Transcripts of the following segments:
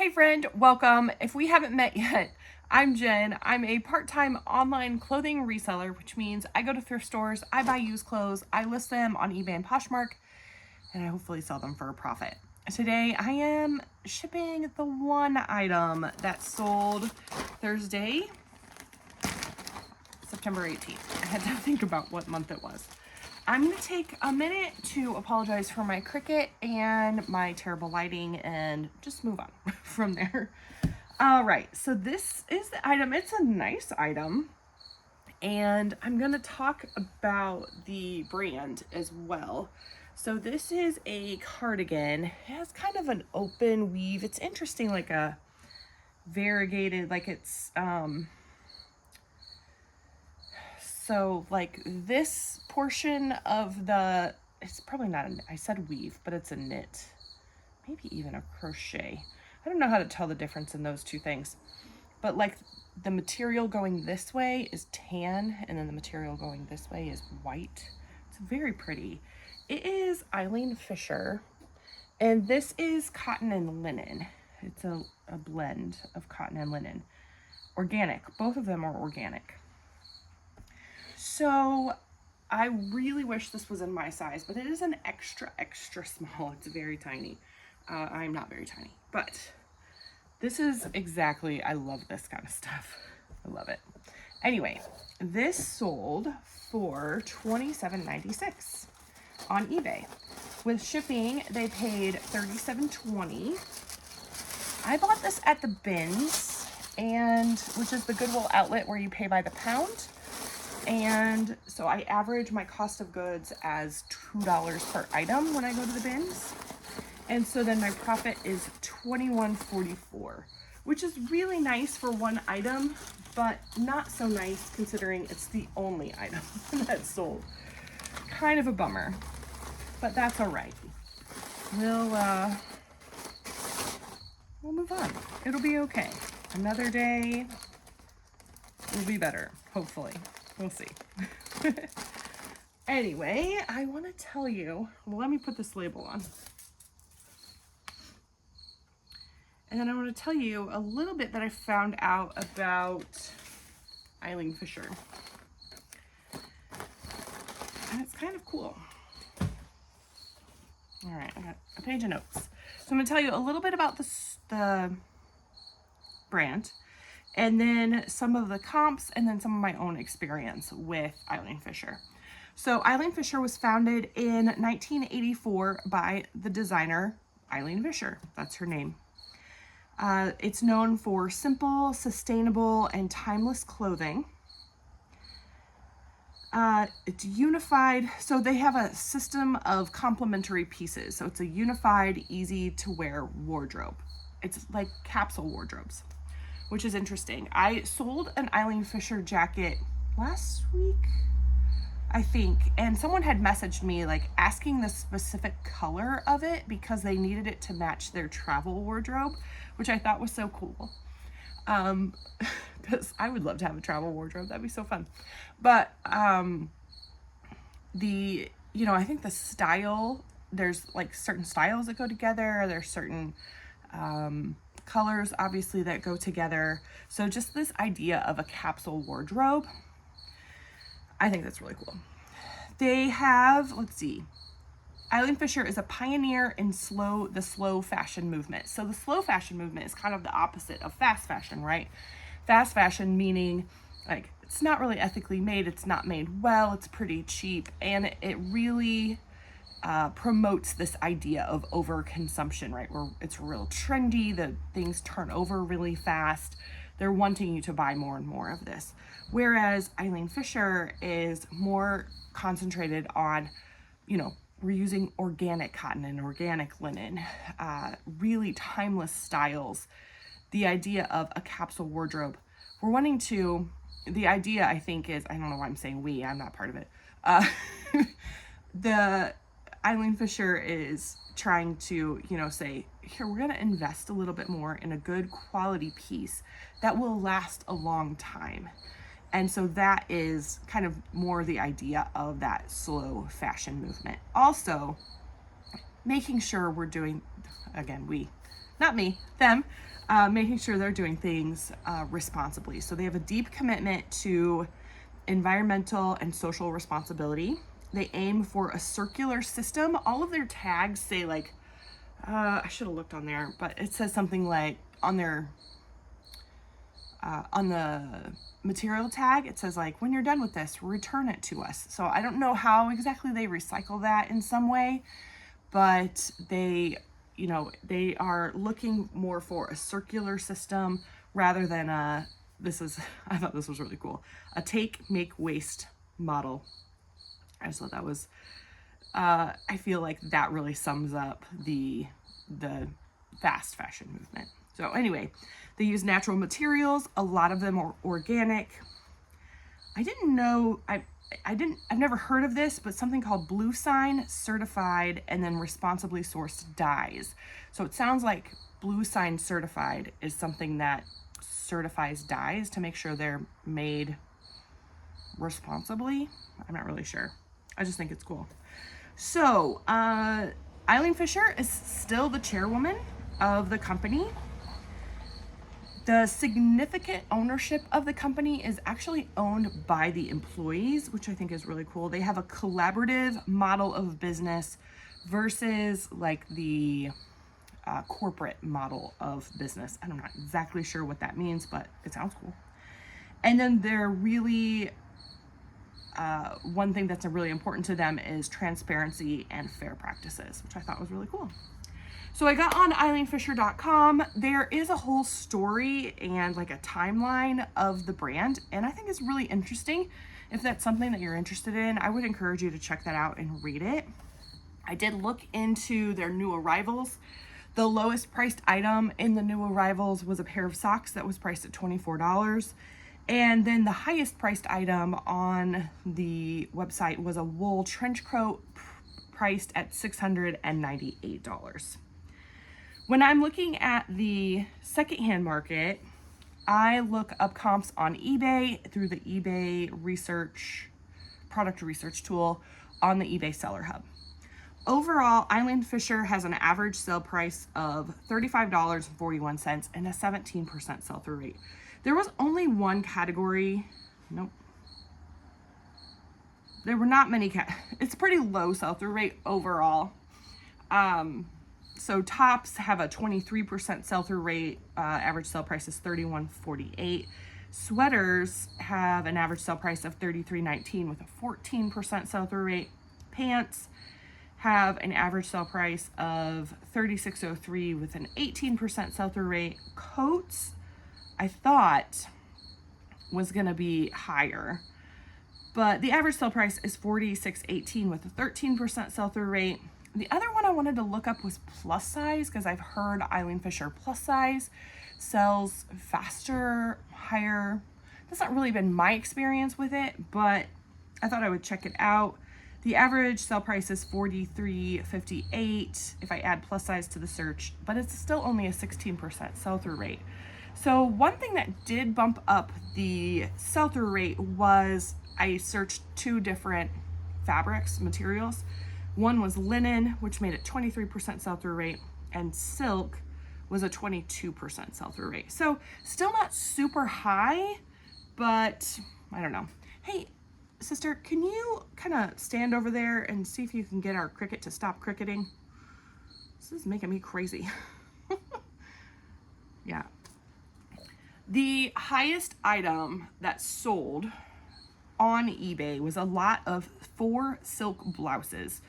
Hey friend, welcome. If we haven't met yet, I'm Jen. I'm a part-time online clothing reseller, which means I go to thrift stores, I buy used clothes, I list them on eBay and Poshmark, and I hopefully sell them for a profit. Today I am shipping the one item that sold Thursday, September 18th. I had to think about what month it was. I'm going to take a minute to apologize for my cricket and my terrible lighting and just move on from there. All right, so this is the item. It's a nice item, and I'm going to talk about the brand as well. So this is a cardigan. It has kind of an open weave. It's interesting, like a variegated, like it's so like this portion of the, it's probably not I said weave, but it's a knit, maybe even a crochet. I don't know how to tell the difference in those two things, but like the material going this way is tan and then the material going this way is white. It's very pretty. It is Eileen Fisher, and this is cotton and linen. It's a blend of cotton and linen. Organic, both of them are organic. So I really wish this was in my size, but it is an extra small. It's very tiny. I'm not very tiny, but this is exactly, I love this kind of stuff. I love it. Anyway, this sold for $27.96 on eBay. With shipping, they paid $37.20. I bought this at the bins, and which is the Goodwill outlet where you pay by the pound. And so I average my cost of goods as $2 per item when I go to the bins. And so then my profit is $21.44, which is really nice for one item, but not so nice considering it's the only item that's sold. Kind of a bummer, but that's all right. We'll move on. It'll be okay. Another day will be better, hopefully. We'll see. Anyway, I want to tell you, well, let me put this label on. And then I want to tell you a little bit that I found out about Eileen Fisher. And it's kind of cool. All right, I got a page of notes. So I'm going to tell you a little bit about the brand, and then some of the comps, and then some of my own experience with Eileen Fisher. So Eileen Fisher was founded in 1984 by the designer Eileen Fisher. That's her name. It's known for simple, sustainable, and timeless clothing. It's unified, so they have a system of complementary pieces. So it's a unified, easy to wear wardrobe. It's like capsule wardrobes, which is interesting. I sold an Eileen Fisher jacket last week, I think, and someone had messaged me like asking the specific color of it because they needed it to match their travel wardrobe, which I thought was so cool. Because I would love to have a travel wardrobe. That'd be so fun. But I think the style, there's like certain styles that go together. There's certain colors obviously that go together. So just this idea of a capsule wardrobe, I think that's really cool. They have, let's see, Eileen Fisher is a pioneer in the slow fashion movement. So the slow fashion movement is kind of the opposite of fast fashion, right? Fast fashion meaning like it's not really ethically made, it's not made well, it's pretty cheap, and it really promotes this idea of overconsumption, right? Where it's real trendy, the things turn over really fast. They're wanting you to buy more and more of this. Whereas Eileen Fisher is more concentrated on, we're using organic cotton and organic linen, really timeless styles. The idea of a capsule wardrobe. We're wanting to, the idea I think is, I don't know why I'm saying we, I'm not part of it. The Eileen Fisher is trying to, say, here, we're going to invest a little bit more in a good quality piece that will last a long time. And so that is kind of more the idea of that slow fashion movement. Also, making sure we're doing, again, not me, them, making sure they're doing things responsibly. So they have a deep commitment to environmental and social responsibility. They aim for a circular system. All of their tags say like, I should have looked on there, but it says something like on their, on the material tag, it says like, when you're done with this, return it to us. So I don't know how exactly they recycle that in some way, but they, you know, they are looking more for a circular system rather than a, this is, I thought this was really cool, a take, make, waste model. I just thought that was, I feel like that really sums up the fast fashion movement. So anyway, they use natural materials. A lot of them are organic. I didn't know, I've never heard of this, but something called Blue Sign certified and then responsibly sourced dyes. So it sounds like Blue Sign certified is something that certifies dyes to make sure they're made responsibly. I'm not really sure. I just think it's cool. So, Eileen Fisher is still the chairwoman of the company. The significant ownership of the company is actually owned by the employees, which I think is really cool. They have a collaborative model of business versus like the corporate model of business. I'm not exactly sure what that means, but it sounds cool. And then they're really, one thing that's really important to them is transparency and fair practices, which I thought was really cool. So I got on eileenfisher.com. There is a whole story and like a timeline of the brand, and I think it's really interesting. If that's something that you're interested in, I would encourage you to check that out and read it. I did look into their new arrivals. The lowest priced item in the new arrivals was a pair of socks that was priced at $24. And then the highest priced item on the website was a wool trench coat priced at $698. When I'm looking at the secondhand market, I look up comps on eBay through the eBay product research tool on the eBay Seller Hub. Overall, Eileen Fisher has an average sale price of $35.41 and a 17% sell-through rate. There was only one category. Nope. There were not many. It's pretty low sell-through rate overall. So tops have a 23% sell-through rate. Average sale price is $31.48. Sweaters have an average sale price of $33.19 with a 14% sell-through rate. Pants have an average sale price of $36.03 with an 18% sell-through rate. Coats, I thought was gonna be higher, but the average sale price is $46.18 with a 13% sell-through rate. The other one I wanted to look up was plus size, because I've heard Eileen Fisher plus size sells faster, higher. That's not really been my experience with it, but I thought I would check it out. The average sale price is $43.58 if I add plus size to the search, but it's still only a 16% sell-through rate. So one thing that did bump up the sell-through rate was I searched two different fabrics, materials. One was linen, which made it 23% sell-through rate, and silk was a 22% sell-through rate. So still not super high, but I don't know. Hey, sister, can you kind of stand over there and see if you can get our cricket to stop cricketing? This is making me crazy. Yeah. The highest item that sold on eBay was a lot of 4 silk blouses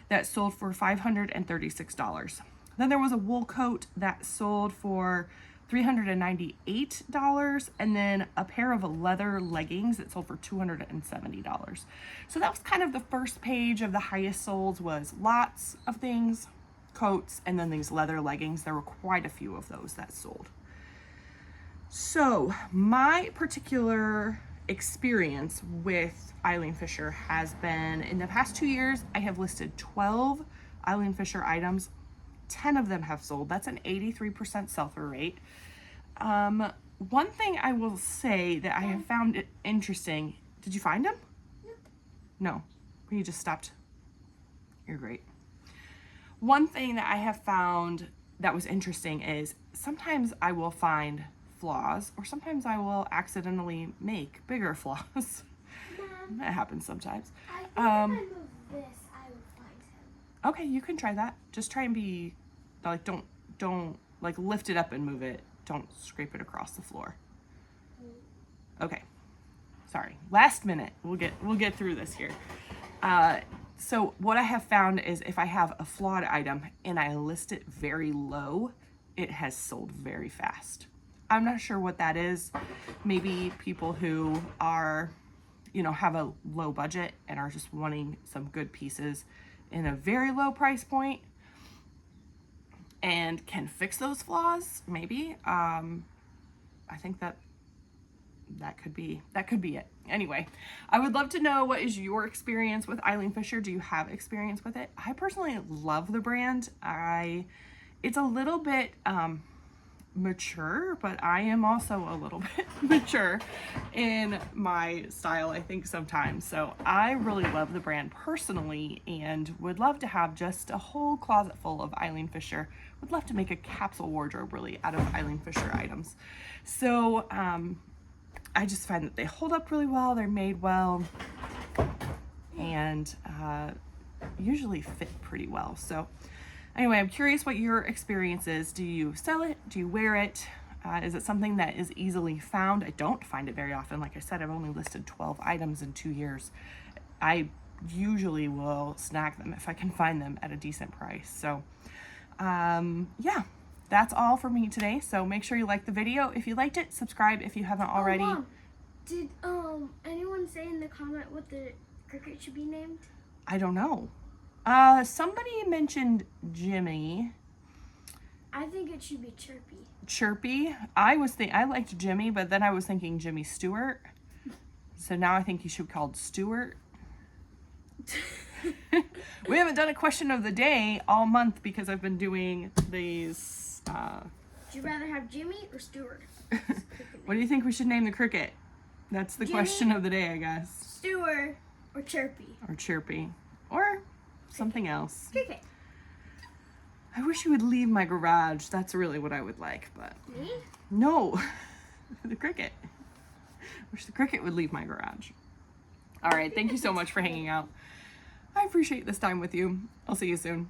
that sold for $536. Then there was a wool coat that sold for $398, and then a pair of leather leggings that sold for $270. So that was kind of the first page of the highest solds, was lots of things, coats, and then these leather leggings. There were quite a few of those that sold. So my particular experience with Eileen Fisher has been, in the past 2 years, I have listed 12 Eileen Fisher items. 10 of them have sold. That's an 83% sell-through rate. One thing I will say that I have found it interesting. Did you find them? No. You just stopped. You're great. One thing that I have found that was interesting is sometimes I will find flaws, or sometimes I will accidentally make bigger flaws. Mom, That happens sometimes. I think if I move this, I will find him. Okay, you can try that. Just try and be like, don't like lift it up and move it. Don't scrape it across the floor. Okay. Sorry. Last minute. We'll get through this here. So what I have found is if I have a flawed item and I list it very low, it has sold very fast. I'm not sure what that is. Maybe people who are, you know, have a low budget and are just wanting some good pieces in a very low price point and can fix those flaws, maybe. I think that could be it. Anyway, I would love to know, what is your experience with Eileen Fisher? Do you have experience with it? I personally love the brand. It's a little bit mature, but I am also a little bit mature in my style, I think, sometimes. So I really love the brand personally and would love to have just a whole closet full of Eileen Fisher. Would love to make a capsule wardrobe really out of Eileen Fisher items. So I just find that they hold up really well, they're made well, and usually fit pretty well. So anyway, I'm curious what your experience is. Do you sell it? Do you wear it? Is it something that is easily found? I don't find it very often. Like I said, I've only listed 12 items in 2 years. I usually will snag them if I can find them at a decent price. So yeah, that's all for me today. So make sure you like the video if you liked it. Subscribe if you haven't already. Oh, Mom, did anyone say in the comment what the cricket should be named? I don't know. Somebody mentioned Jimmy. I think it should be Chirpy. Chirpy. I liked Jimmy, but then I was thinking Jimmy Stewart. So now I think he should be called Stewart. We haven't done a question of the day all month because I've been doing these. Would you rather have Jimmy or Stewart? What do you think we should name the cricket? That's the Jimmy, question of the day, I guess. Stewart or Chirpy? Or Chirpy. Or something else. Cricket. I wish you would leave my garage. That's really what I would like, but Me? no. The cricket. Wish the cricket would leave my garage. All right, thank you so much for hanging out. I appreciate this time with you. I'll see you soon.